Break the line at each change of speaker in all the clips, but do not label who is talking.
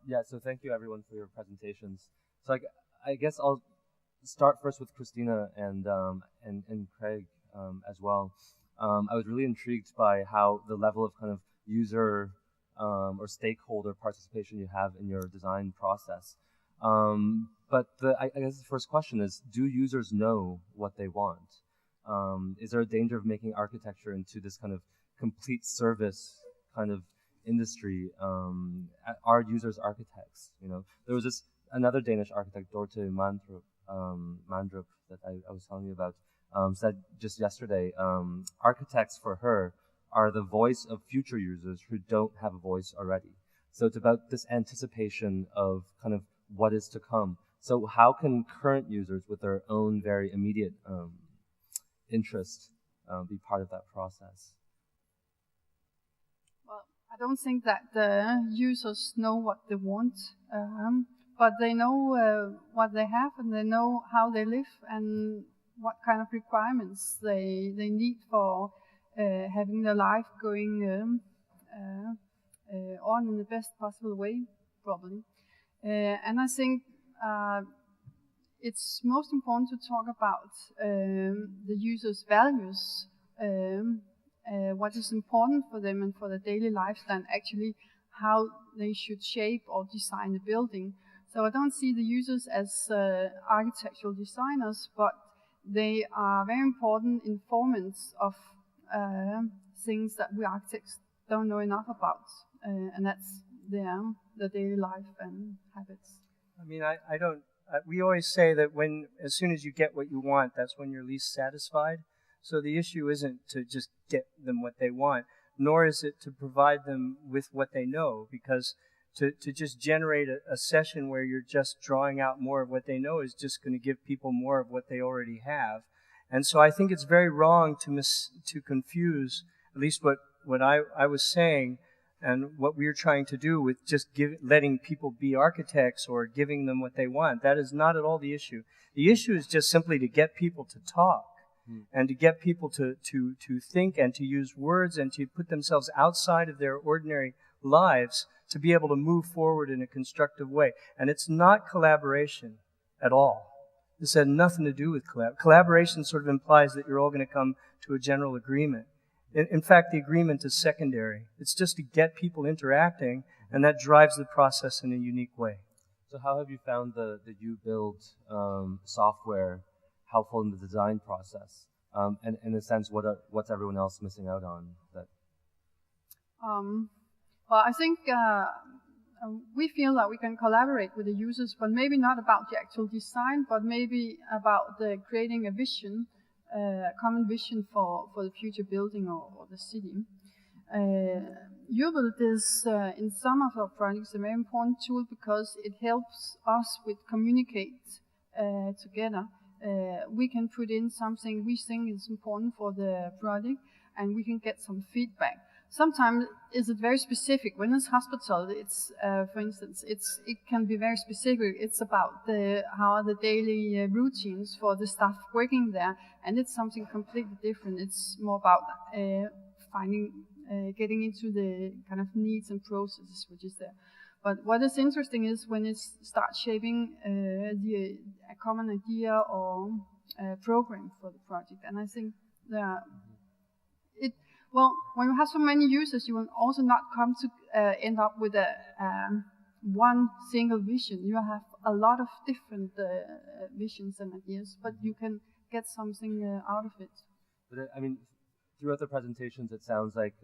Yeah, so thank you everyone for your presentations. So I guess I'll start first with Kristina and Craig as well. I was really intrigued by how the level of kind of user or stakeholder participation you have in your design process. But I guess the first question is, do users know what they want? Is there a danger of making architecture into this kind of complete service kind of industry? Are users architects? You know, there was another Danish architect, Jordt Mandrup, that I was telling you about, said just yesterday, architects for her are the voice of future users who don't have a voice already. So it's about this anticipation of kind of what is to come. So how can current users with their own very immediate interest be part of that process?
Well, I don't think that the users know what they want, but they know what they have, and they know how they live and what kind of requirements they need for having their life going on in the best possible way, probably. And I think it's most important to talk about the user's values, what is important for them and for their daily life, and actually how they should shape or design the building. So I don't see the users as architectural designers, but they are very important informants of things that we architects don't know enough about, and that's their daily life and habits.
I mean, I don't. We always say that as soon as you get what you want, that's when you're least satisfied. So the issue isn't to just get them what they want, nor is it to provide them with what they know, because to just generate a session where you're just drawing out more of what they know is just going to give people more of what they already have. And so I think it's very wrong to confuse, at least what I was saying, and what we're trying to do with just letting people be architects or giving them what they want. That is not at all the issue. The issue is just simply to get people to talk and to get people to think and to use words and to put themselves outside of their ordinary lives to be able to move forward in a constructive way. And it's not collaboration at all. This had nothing to do with collaboration. Sort of implies that you're all going to come to a general agreement. In fact, the agreement is secondary. It's just to get people interacting, and that drives the process in a unique way.
So how have you found the U-Build software helpful in the design process? And in a sense, what's everyone else missing out on?
Well, I think we feel that we can collaborate with the users, but maybe not about the actual design, but maybe about creating a vision, a common vision for the future building or the city. U-Build is, in some of our projects, a very important tool because it helps us with communicate together. We can put in something we think is important for the project, and we can get some feedback. Sometimes is it very specific. When it's hospital, it's for instance, it can be very specific. It's about how are the daily routines for the staff working there, and it's something completely different. It's more about getting into the kind of needs and processes which is there. But what is interesting is when it starts shaping a common idea or program for the project, and I think well, when you have so many users, you will also not come to end up with one single vision. You have a lot of different visions and ideas, but you can get something out of it.
But I mean, throughout the presentations, it sounds like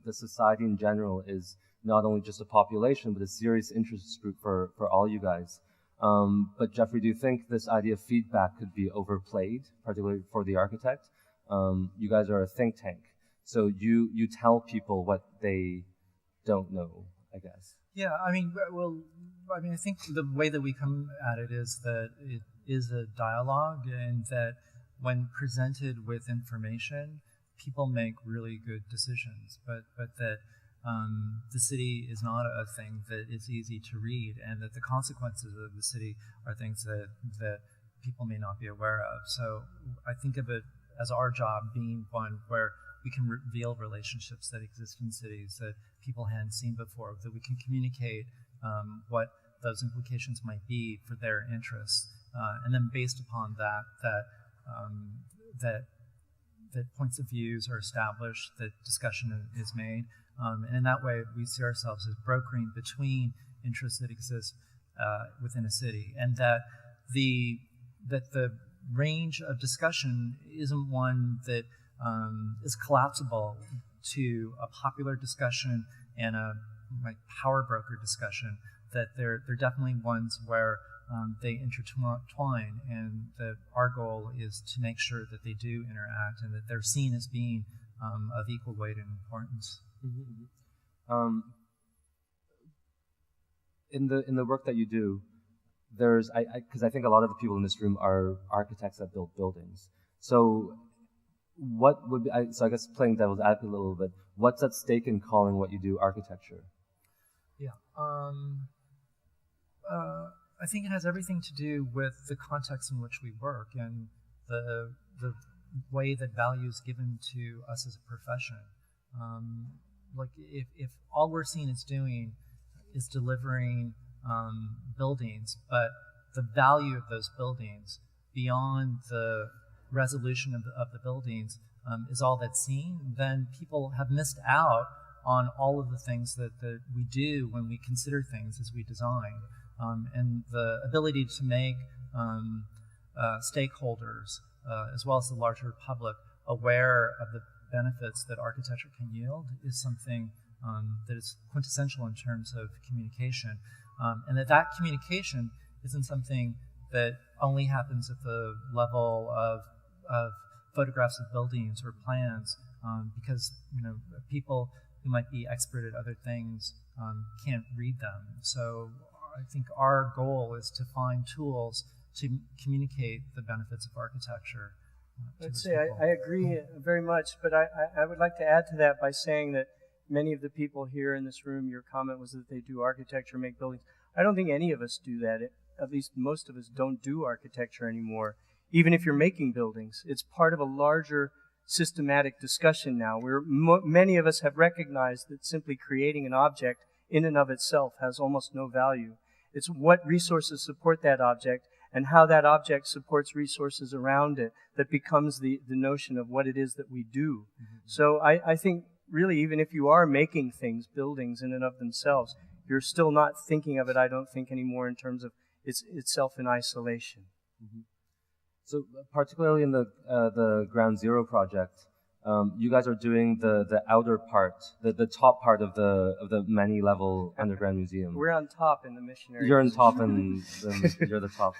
the society in general is not only just a population, but a serious interest group for all you guys. But Jeffrey, do you think this idea of feedback could be overplayed, particularly for the architect? You guys are a think tank. So you tell people what they don't know, I guess.
Yeah, I mean, I think the way that we come at it is that it is a dialogue, and that when presented with information, people make really good decisions. But that the city is not a thing that is easy to read, and that the consequences of the city are things that people may not be aware of. So I think of it as our job being one where we can reveal relationships that exist in cities that people hadn't seen before, that we can communicate what those implications might be for their interests, and then based upon that points of views are established, that discussion is made, and in that way we see ourselves as brokering between interests that exist within a city, and that the range of discussion isn't one that is collapsible to a popular discussion and a power broker discussion, that they're definitely ones where they intertwine, and that our goal is to make sure that they do interact and that they're seen as being of equal weight and importance.
Mm-hmm. In the work that you do, there's because I think a lot of the people in this room are architects that build buildings. So what would be, so I guess playing devil's advocate a little bit, what's at stake in calling what you do architecture?
Yeah, I think it has everything to do with the context in which we work and the way that value is given to us as a profession. Like if all we're seen as doing is delivering buildings, but the value of those buildings beyond the resolution of the buildings is all that's seen, then people have missed out on all of the things that we do when we consider things as we design. And the ability to make stakeholders, as well as the larger public, aware of the benefits that architecture can yield is something that is quintessential in terms of communication. And that communication isn't something that only happens at the level of photographs of buildings or plans, because people who might be expert at other things can't read them. So I think our goal is to find tools to communicate the benefits of architecture.
I'd say I agree very much, but I would like to add to that by saying that many of the people here in this room, your comment was that they do architecture, make buildings. I don't think any of us do that. At least most of us don't do architecture anymore. Even if you're making buildings, it's part of a larger systematic discussion now, where many of us have recognized that simply creating an object in and of itself has almost no value. It's what resources support that object and how that object supports resources around it that becomes the notion of what it is that we do. Mm-hmm. So I think really, even if you are making things, buildings in and of themselves, you're still not thinking of it, I don't think, anymore in terms of itself in isolation.
Mm-hmm. So particularly in the Ground Zero project, you guys are doing the outer part, the top part of the many-level underground museum.
We're on top in the missionary.
You're on top, and you're the top.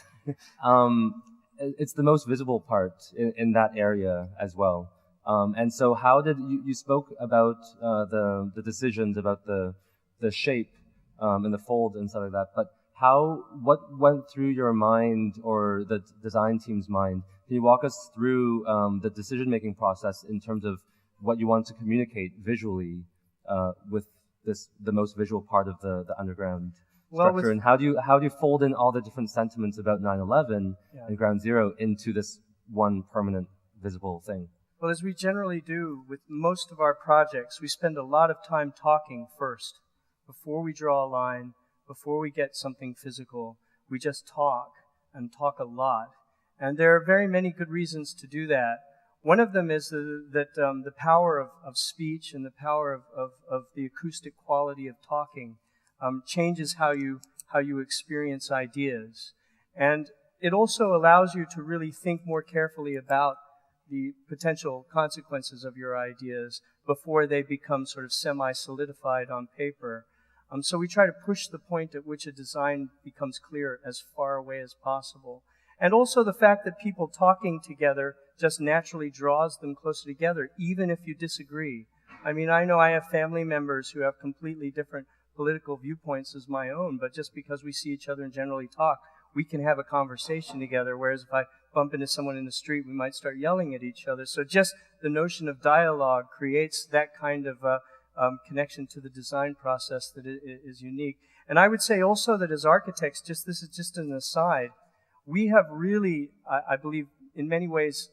It's the most visible part in that area as well. And so, how did you spoke about the decisions about the shape and the fold and stuff like that? But what went through your mind or the design team's mind? Can you walk us through the decision-making process in terms of what you want to communicate visually with the most visual part of the underground structure? And how do you fold in all the different sentiments about 9/11 and Ground Zero into this one permanent visible thing?
Well, as we generally do with most of our projects, we spend a lot of time talking first. Before we draw a line, before we get something physical, we just talk, and talk a lot. And there are very many good reasons to do that. One of them is that the power of speech and the power of the acoustic quality of talking changes how you experience ideas. And it also allows you to really think more carefully about the potential consequences of your ideas before they become sort of semi-solidified on paper. So we try to push the point at which a design becomes clear as far away as possible. And also the fact that people talking together just naturally draws them closer together, even if you disagree. I mean, I know I have family members who have completely different political viewpoints as my own, but just because we see each other and generally talk, we can have a conversation together, whereas if I bump into someone in the street, we might start yelling at each other. So just the notion of dialogue creates that kind of connection to the design process that is unique. And I would say also that as architects, this is just an aside, we have really, I believe, in many ways,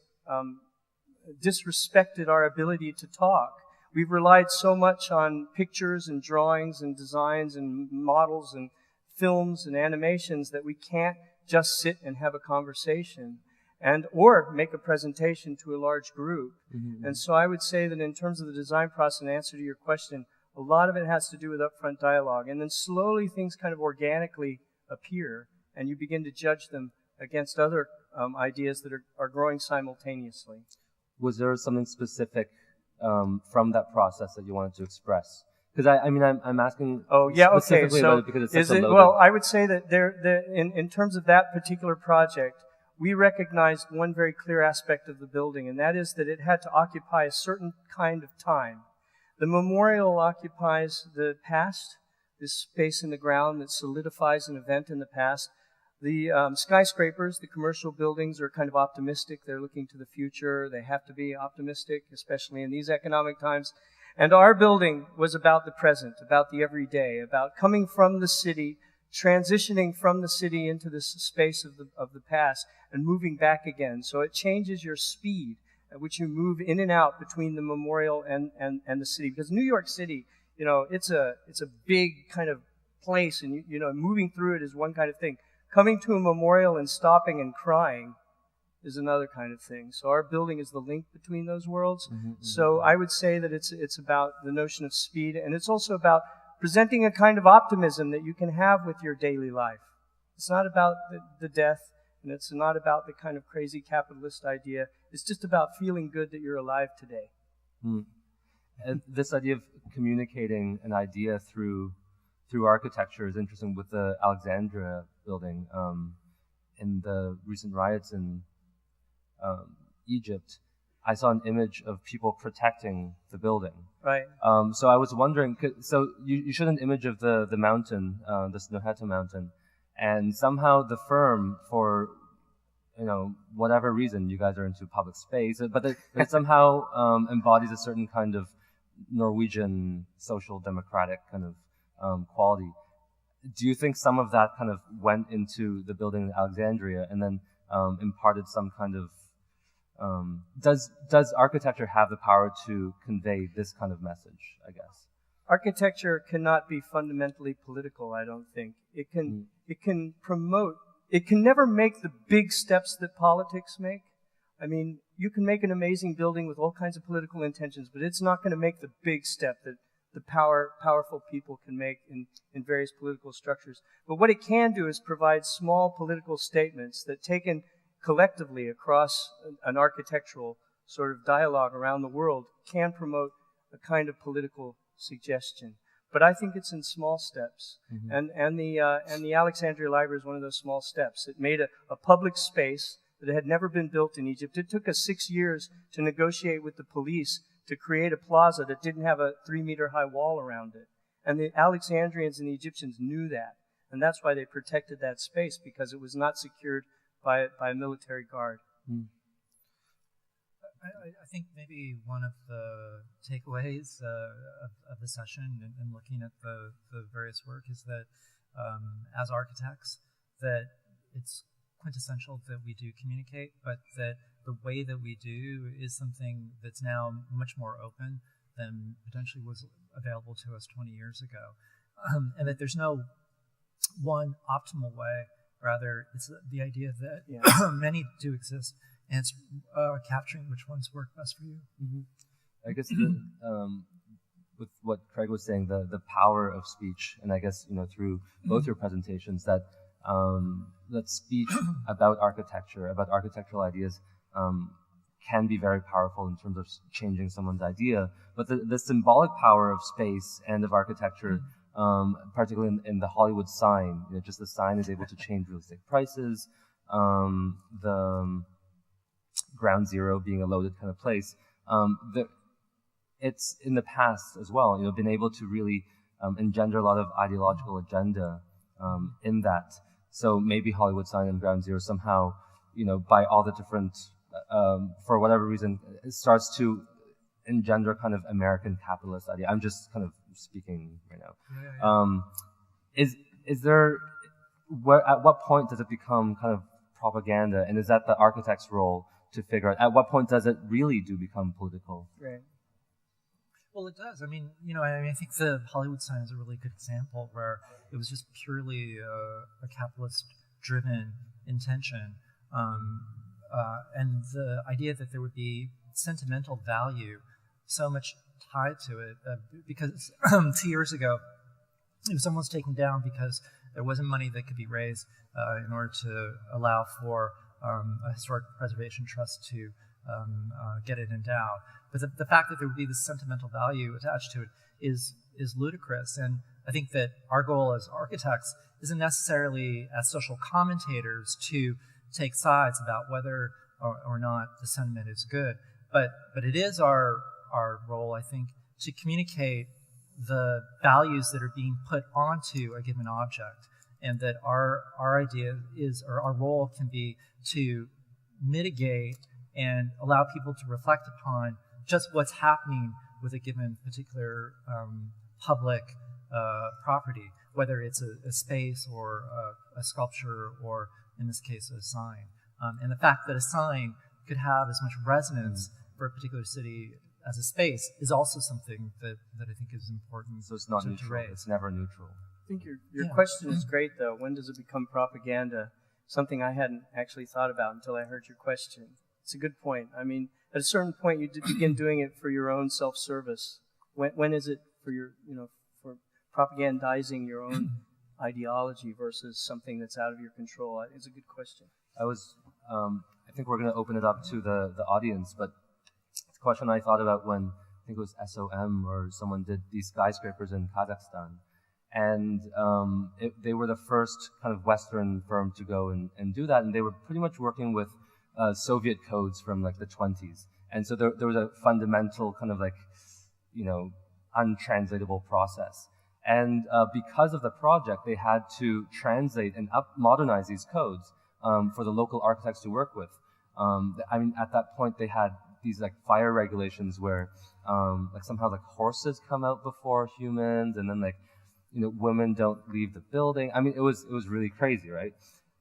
disrespected our ability to talk. We've relied so much on pictures and drawings and designs and models and films and animations that we can't just sit and have a conversation or make a presentation to a large group.
Mm-hmm.
And so I would say that in terms of the design process, in answer to your question, a lot of it has to do with upfront dialogue. And then slowly things kind of organically appear, and you begin to judge them against other ideas that are growing simultaneously.
Was there something specific from that process that you wanted to express? Because I'm asking.
Oh yeah, okay.
Specifically about it because it's such a loaded.
Well, I would say that in terms of that particular project, we recognized one very clear aspect of the building, and that is that it had to occupy a certain kind of time. The memorial occupies the past, this space in the ground that solidifies an event in the past. The skyscrapers, the commercial buildings, are kind of optimistic. They're looking to the future. They have to be optimistic, especially in these economic times. And our building was about the present, about the everyday, about coming from the city, transitioning from the city into this space of the past, and moving back again. So it changes your speed at which you move in and out between the memorial and the city. Because New York City, it's a big kind of place, and moving through it is one kind of thing. Coming to a memorial and stopping and crying is another kind of thing. So our building is the link between those worlds.
Mm-hmm.
So I would say that it's about the notion of speed, and it's also about presenting a kind of optimism that you can have with your daily life. It's not about the death, and it's not about the kind of crazy capitalist idea. It's just about feeling good that you're alive today.
Mm. And this idea of communicating an idea through architecture is interesting with the Alexandria Building. In the recent riots in Egypt, I saw an image of people protecting the building.
Right.
So I was wondering, so you showed an image of the mountain, the Snohetta mountain, and somehow the firm, for whatever reason, you guys are into public space, but it somehow embodies a certain kind of Norwegian social democratic kind of quality. Do you think some of that kind of went into the building in Alexandria and then imparted some kind of does architecture have the power to convey this kind of message, I guess?
Architecture cannot be fundamentally political, I don't think. It can promote, it can never make the big steps that politics make. I mean, you can make an amazing building with all kinds of political intentions, but it's not going to make the big step that the powerful people can make in various political structures. But what it can do is provide small political statements that, taken collectively across an architectural sort of dialogue around the world, can promote a kind of political suggestion. But I think it's in small steps. Mm-hmm. And the Alexandria Library is one of those small steps. It made a public space that had never been built in Egypt. It took us 6 years to negotiate with the police to create a plaza that didn't have a 3-meter-high wall around it. And the Alexandrians and the Egyptians knew that. And that's why they protected that space, because it was not secured by a military guard.
Mm.
I think maybe one of the takeaways of the session and looking at the various work is that as architects, that it's quintessential that we do communicate, but that the way that we do is something that's now much more open than potentially was available to us 20 years ago. And that there's no one optimal way, rather it's the idea that many do exist, and it's capturing which ones work best for you.
Mm-hmm. I guess with what Craig was saying, the power of speech, and I guess through both your presentations, that speech about architecture, about architectural ideas, can be very powerful in terms of changing someone's idea. But the symbolic power of space and of architecture, particularly in the Hollywood sign, just the sign is able to change real estate prices. The ground zero being a loaded kind of place. It's in the past as well, been able to really engender a lot of ideological agenda in that. So maybe Hollywood sign and ground zero somehow, by all the different, for whatever reason, it starts to engender kind of American capitalist idea. I'm just kind of speaking right now. Is there, at what point does it become kind of propaganda, and is that the architect's role to figure out at what point does it really do become political?
Right.
Well, it does. I mean, I think the Hollywood sign is a really good example where it was just purely a capitalist-driven intention, and the idea that there would be sentimental value so much tied to it, because 2 years ago, it was almost taken down because there wasn't money that could be raised in order to allow for a historic preservation trust to get it endowed. But the fact that there would be this sentimental value attached to it is ludicrous. And I think that our goal as architects isn't necessarily as social commentators to take sides about whether or not the sentiment is good. But it is our role, I think, to communicate the values that are being put onto a given object, and that our idea is, or our role can be, to mitigate and allow people to reflect upon just what's happening with a given particular public property, whether it's a space or a sculpture or, in this case, a sign. And the fact that a sign could have as much resonance for a particular city as a space is also something that I think is important.
So it's not
to
neutral.
raise.
It's never neutral.
I think your question is great, though. When does it become propaganda? Something I hadn't actually thought about until I heard your question. It's a good point. I mean, at a certain point, you begin doing it for your own self-service. When is it for for propagandizing your own ideology versus something that's out of your control? It's a good question.
I think we're going to open it up to the audience, but it's a question I thought about when, I think it was SOM or someone did these skyscrapers in Kazakhstan. And they were the first kind of Western firm to go and do that, and they were pretty much working with Soviet codes from like the 20s. And so there was a fundamental kind of like, untranslatable process. And because of the project, they had to translate and modernize these codes for the local architects to work with. I mean, at that point, they had these like fire regulations where like somehow like horses come out before humans, and then like, women don't leave the building. I mean, it was really crazy, right?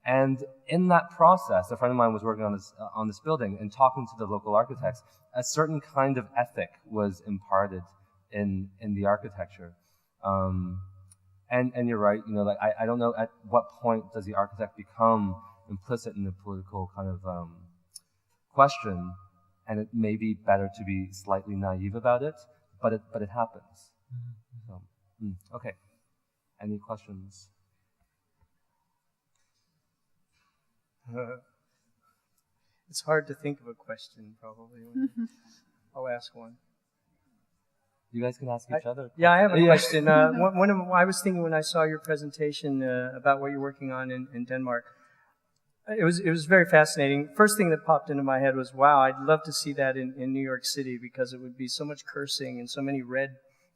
And in that process, a friend of mine was working on this building and talking to the local architects. A certain kind of ethic was imparted in the architecture. And you're right, like I don't know at what point does the architect become implicit in the political kind of question, and it may be better to be slightly naive about it, but it happens. So, okay. Any questions?
It's hard to think of a question, probably. I'll ask one.
You guys can ask each other.
Yeah, I have a question. I was thinking when I saw your presentation about what you're working on in Denmark, it was very fascinating. First thing that popped into my head was, wow, I'd love to see that in New York City, because it would be so much cursing and so many red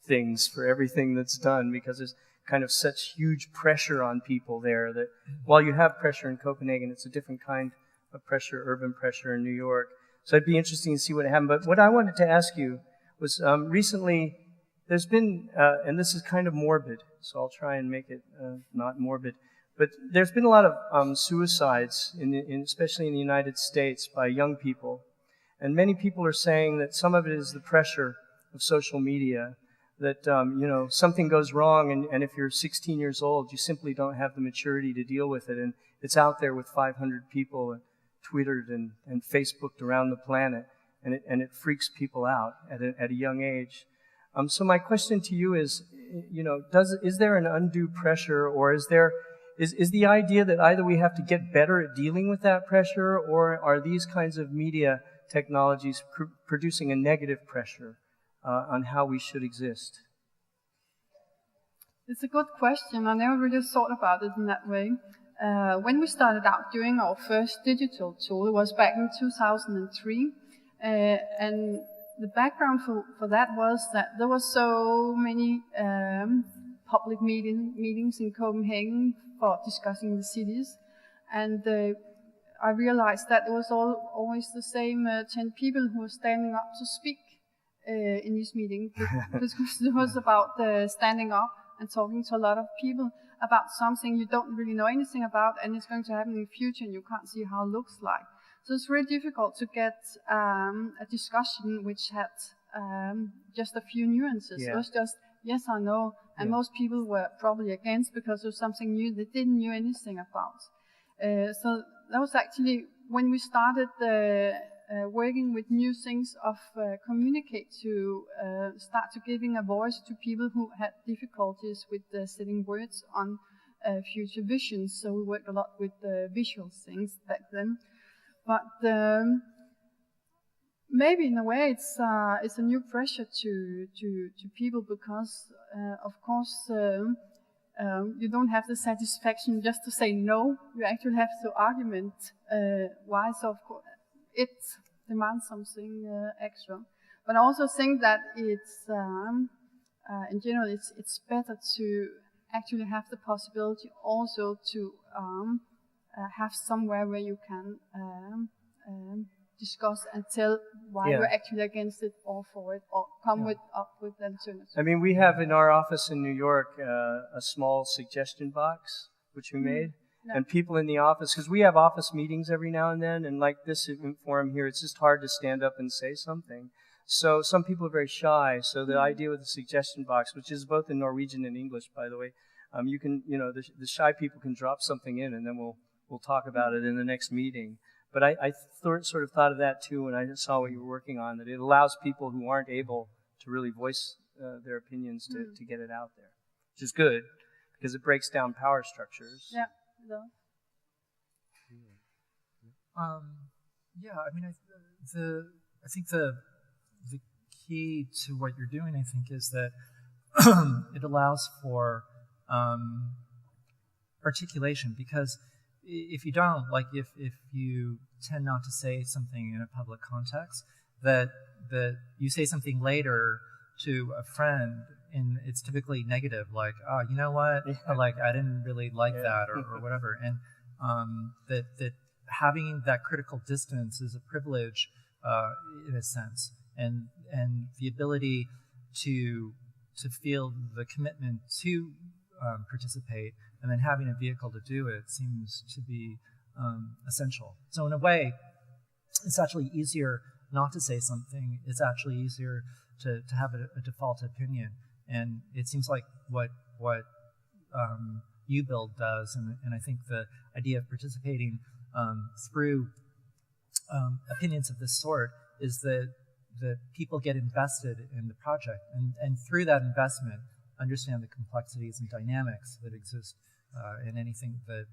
things for everything that's done, because there's kind of such huge pressure on people there that while you have pressure in Copenhagen, it's a different kind of pressure, urban pressure in New York. So it'd be interesting to see what happened. But what I wanted to ask you was recently there's been, and this is kind of morbid, so I'll try and make it not morbid, but there's been a lot of suicides, especially in the United States, by young people. And many people are saying that some of it is the pressure of social media, that something goes wrong, and if you're 16 years old, you simply don't have the maturity to deal with it, and it's out there with 500 people Twittered and Facebooked around the planet, and it freaks people out at a young age. So my question to you is, is there an undue pressure, or is the idea that either we have to get better at dealing with that pressure, or are these kinds of media technologies producing a negative pressure on how we should exist?
It's a good question. I never really thought about it in that way. When we started out doing our first digital tool, it was back in 2003. And the background for that was that there were so many public meetings in Copenhagen for discussing the cities. And I realized that it was always the same 10 people who were standing up to speak in this meeting, because it was about standing up and talking to a lot of people about something you don't really know anything about, and it's going to happen in the future, and you can't see how it looks like. So it's really difficult to get a discussion which had just a few nuances.
Yeah.
It was just yes or no, and most people were probably against because it was something new they didn't know anything about. So that was actually when we started working with new things of communicate to start to giving a voice to people who had difficulties with setting words on future visions. So we worked a lot with visual things back then. But maybe in a way it's a new pressure to people because of course you don't have the satisfaction just to say no. You actually have to argument why. So of course it demands something extra. But I also think that it's in general it's better to actually have the possibility also to have somewhere where you can discuss and tell why you're actually against it or for it, or come up with alternatives.
I mean, we have in our office in New York a small suggestion box, which we made. Yeah. And people in the office, because we have office meetings every now and then, and like this forum here, it's just hard to stand up and say something. So some people are very shy. So the idea with the suggestion box, which is both in Norwegian and English, by the way, you can, the shy people can drop something in, and then we'll talk about it in the next meeting. But I sort of thought of that too when I saw what you were working on, that it allows people who aren't able to really voice their opinions to get it out there, which is good because it breaks down power structures.
Yeah. No.
Yeah, I mean, I think the key to what you're doing, I think, is that it allows for articulation, because if you don't, like if you tend not to say something in a public context, that you say something later to a friend, and it's typically negative, like, oh, you know what, like I didn't really like that, or whatever, and that having that critical distance is a privilege in a sense, and the ability to feel the commitment to participate, and then having a vehicle to do it seems to be essential. So in a way, it's actually easier not to say something. It's actually easier to have a default opinion. And it seems like what UBuild does, and I think the idea of participating through opinions of this sort is that people get invested in the project, and through that investment understand the complexities and dynamics that exist in anything that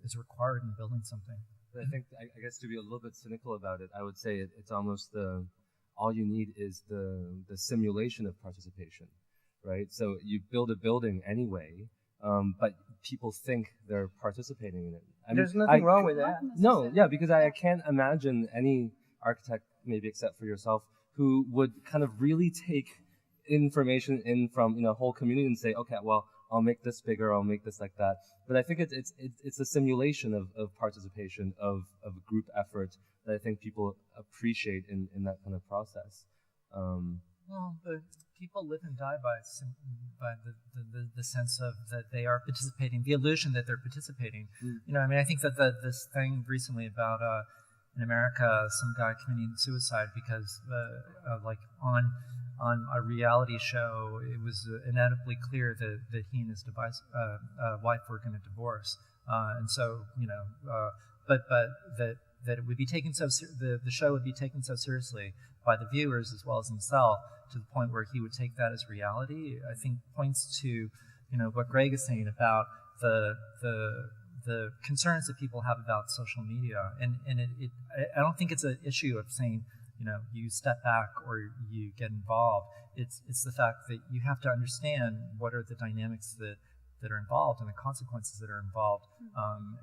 is required in building something.
But I think, I guess, to be a little bit cynical about it, I would say it's almost all you need is the simulation of participation, right? So you build a building anyway, but people think they're participating in it.
There's nothing wrong with that.
No, yeah, because I can't imagine any architect, maybe except for yourself, who would kind of really take information in from a whole community and say, okay, well, I'll make this bigger, I'll make this like that. But I think it's a simulation of participation, of group effort that I think people appreciate in that kind of process.
Well, but people live and die by the sense of that they are participating, the illusion that they're participating. I mean, I think that this thing recently about in America, some guy committing suicide because like on a reality show, it was inevitably clear that he and his wife were going to divorce, and so but that it would be taken the show would be taken so seriously by the viewers as well as himself, to the point where he would take that as reality. I think points to what Greg is saying about the concerns that people have about social media, and I don't think it's an issue of saying you step back or you get involved. It's the fact that you have to understand what are the dynamics that are involved and the consequences that are involved,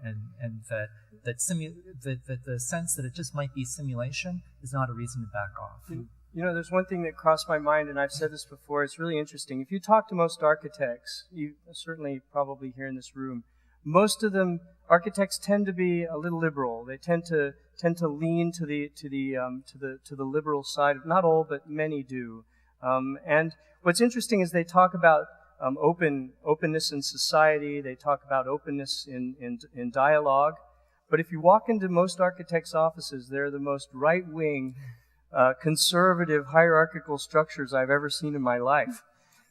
and that the sense that it just might be simulation is not a reason to back off.
There's one thing that crossed my mind, and I've said this before, it's really interesting. If you talk to most architects, you certainly probably here in this room, most of them, architects tend to be a little liberal. They tend to lean to the liberal side. Not all, but many do. And what's interesting is they talk about openness in society. They talk about openness in dialogue. But if you walk into most architects' offices, they're the most right-wing, conservative hierarchical structures I've ever seen in my life.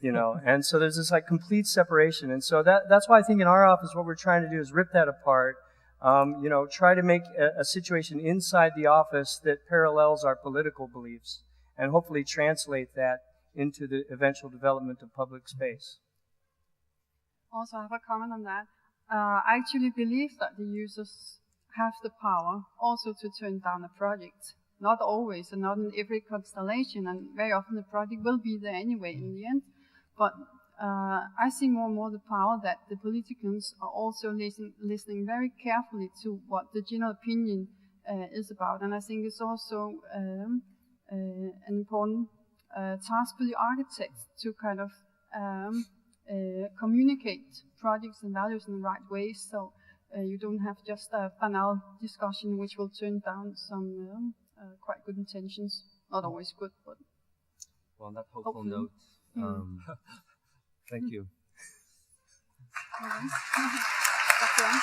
And so there's this like complete separation. And so that's why I think in our office what we're trying to do is rip that apart, try to make a situation inside the office that parallels our political beliefs and hopefully translate that into the eventual development of public space.
Also, I have a comment on that. I actually believe that the users have the power also to turn down a project. Not always, and not in every constellation, and very often the project will be there anyway in the end. But I see more and more the power that the politicians are also listening very carefully to what the general opinion is about. And I think it's also an important task for the architects to kind of communicate projects and values in the right way, so you don't have just a banal discussion which will turn down some quite good intentions. Not always good, but...
Well, on that hopeful note, thank you.
Okay.